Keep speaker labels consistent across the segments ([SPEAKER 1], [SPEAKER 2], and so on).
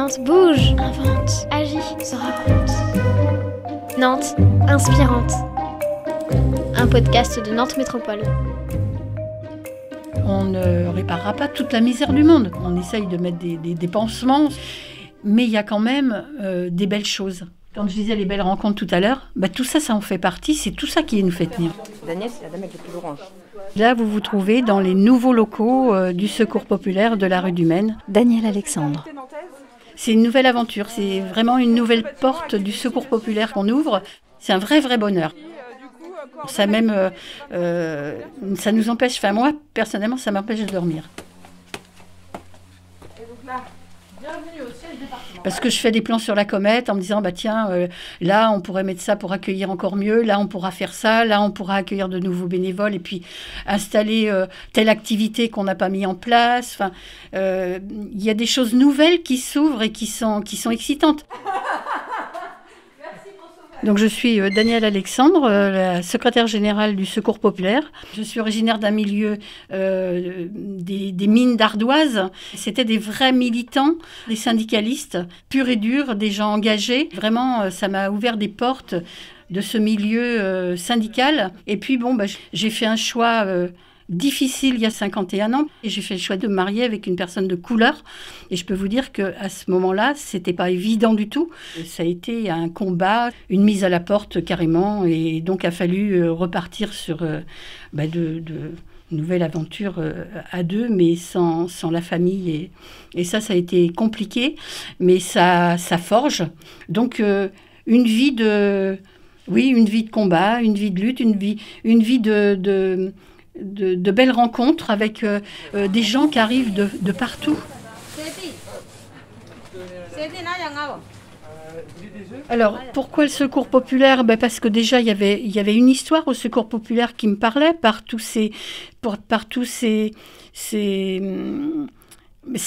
[SPEAKER 1] Nantes bouge, invente, agit, se raconte. Nantes inspirante. Un podcast de Nantes Métropole.
[SPEAKER 2] On ne réparera pas toute la misère du monde. On essaye de mettre des pansements, mais il y a quand même des belles choses. Quand je disais les belles rencontres tout à l'heure, tout ça, ça en fait partie, c'est tout ça qui nous fait tenir.
[SPEAKER 3] Daniel, c'est la dame avec le plus orange.
[SPEAKER 2] Là, vous vous trouvez dans les nouveaux locaux du Secours populaire de la rue du Maine.
[SPEAKER 4] Daniel Alexandre.
[SPEAKER 2] C'est une nouvelle aventure, c'est vraiment une nouvelle porte du Secours populaire qu'on ouvre. C'est un vrai bonheur. Ça même, ça nous empêche, moi personnellement, ça m'empêche de dormir. Parce que je fais des plans sur la comète en me disant, là, on pourrait mettre ça pour accueillir encore mieux, là, on pourra faire ça, là, on pourra accueillir de nouveaux bénévoles et puis installer telle activité qu'on n'a pas mis en place. Il y a des choses nouvelles qui s'ouvrent et qui sont excitantes. Donc je suis Daniel Alexandre, la secrétaire générale du Secours populaire. Je suis originaire d'un milieu des mines d'ardoise. C'était des vrais militants, des syndicalistes purs et durs, des gens engagés. Vraiment, ça m'a ouvert des portes de ce milieu syndical. Et puis j'ai fait un choix difficile il y a 51 ans. Et j'ai fait le choix de me marier avec une personne de couleur. Et je peux vous dire qu'à ce moment-là, c'était pas évident du tout. Ça a été un combat, une mise à la porte carrément. Et donc, il a fallu repartir sur de nouvelles aventures à deux, mais sans la famille. Et ça a été compliqué. Mais ça forge. Donc, une vie de combat, une vie de lutte, une vie de belles rencontres avec des gens qui arrivent de partout. Alors, pourquoi le Secours populaire ? Parce que déjà, il y avait une histoire au Secours populaire qui me parlait par tous ces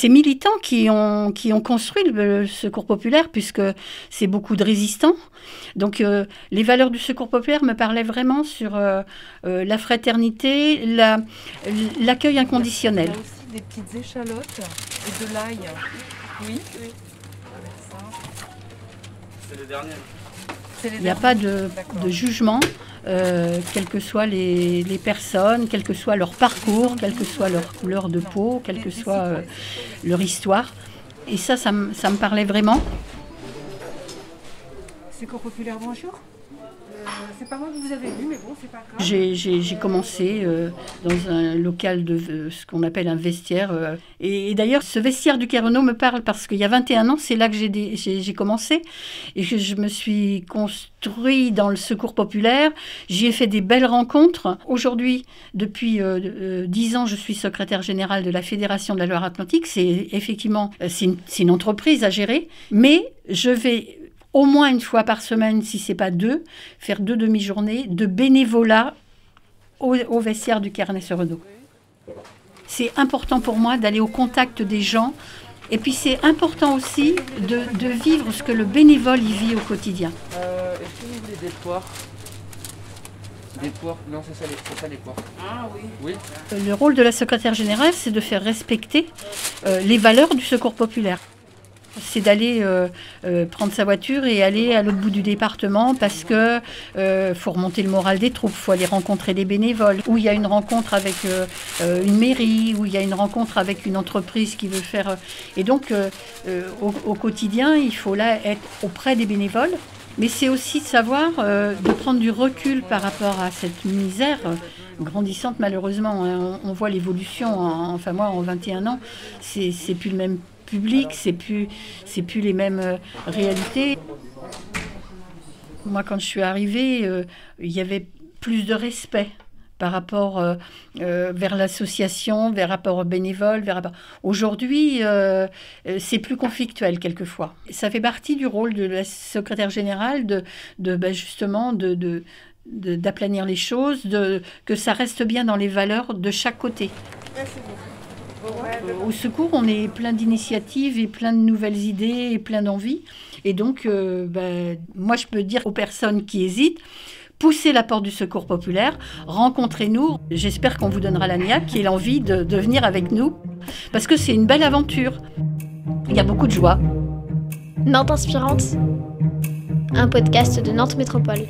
[SPEAKER 2] militants qui ont construit le Secours populaire, puisque c'est beaucoup de résistants. Donc, les valeurs du Secours populaire me parlaient vraiment sur la fraternité, l'accueil inconditionnel.
[SPEAKER 3] Il y a aussi des petites échalotes et de l'ail. Oui.
[SPEAKER 5] C'est les derniers.
[SPEAKER 2] Il n'y a pas de jugement, quelles que soient les personnes, quel que soit leur parcours, quelle que soit leur couleur de peau, quelle que soit leur histoire. Et ça me parlait vraiment.
[SPEAKER 3] Secours populaire, bonjour. C'est pas moi que vous avez vu, mais bon, c'est pas grave.
[SPEAKER 2] J'ai commencé dans un local de ce qu'on appelle un vestiaire. Et d'ailleurs, ce vestiaire du Quai Renault me parle parce qu'il y a 21 ans, c'est là que j'ai commencé. Et que je me suis construit dans le Secours populaire. J'y ai fait des belles rencontres. Aujourd'hui, depuis 10 ans, je suis secrétaire générale de la Fédération de la Loire-Atlantique. C'est effectivement, c'est une entreprise à gérer. Mais je vais au moins une fois par semaine, si ce n'est pas deux, faire 2 demi-journées de bénévolat au vestiaire du Quai Renault. C'est important pour moi d'aller au contact des gens. Et puis c'est important aussi de vivre ce que le bénévole y vit au quotidien.
[SPEAKER 5] Est-ce que vous voulez des poires ? Des poires ? Non, c'est ça les poires. Ah oui.
[SPEAKER 2] Le rôle de la secrétaire générale, c'est de faire respecter les valeurs du Secours populaire. C'est d'aller prendre sa voiture et aller à l'autre bout du département parce que faut remonter le moral des troupes, faut aller rencontrer des bénévoles, où il y a une rencontre avec une mairie, où il y a une rencontre avec une entreprise qui veut faire... Et donc, au quotidien, il faut là être auprès des bénévoles. Mais c'est aussi de savoir, de prendre du recul par rapport à cette misère grandissante malheureusement. On voit l'évolution, moi en 21 ans, c'est plus le même public, c'est plus les mêmes réalités. Moi, quand je suis arrivée, il y avait plus de respect par rapport vers l'association, vers rapport aux bénévoles. Aujourd'hui, c'est plus conflictuel quelquefois. Ça fait partie du rôle de la secrétaire générale justement d'aplanir les choses, que ça reste bien dans les valeurs de chaque côté. Au Secours, on est plein d'initiatives et plein de nouvelles idées et plein d'envies. Et donc, moi, je peux dire aux personnes qui hésitent, poussez la porte du Secours populaire, rencontrez-nous. J'espère qu'on vous donnera la niaque et l'envie de venir avec nous, parce que c'est une belle aventure. Il y a beaucoup de joie.
[SPEAKER 1] Nantes Inspirante, un podcast de Nantes Métropole.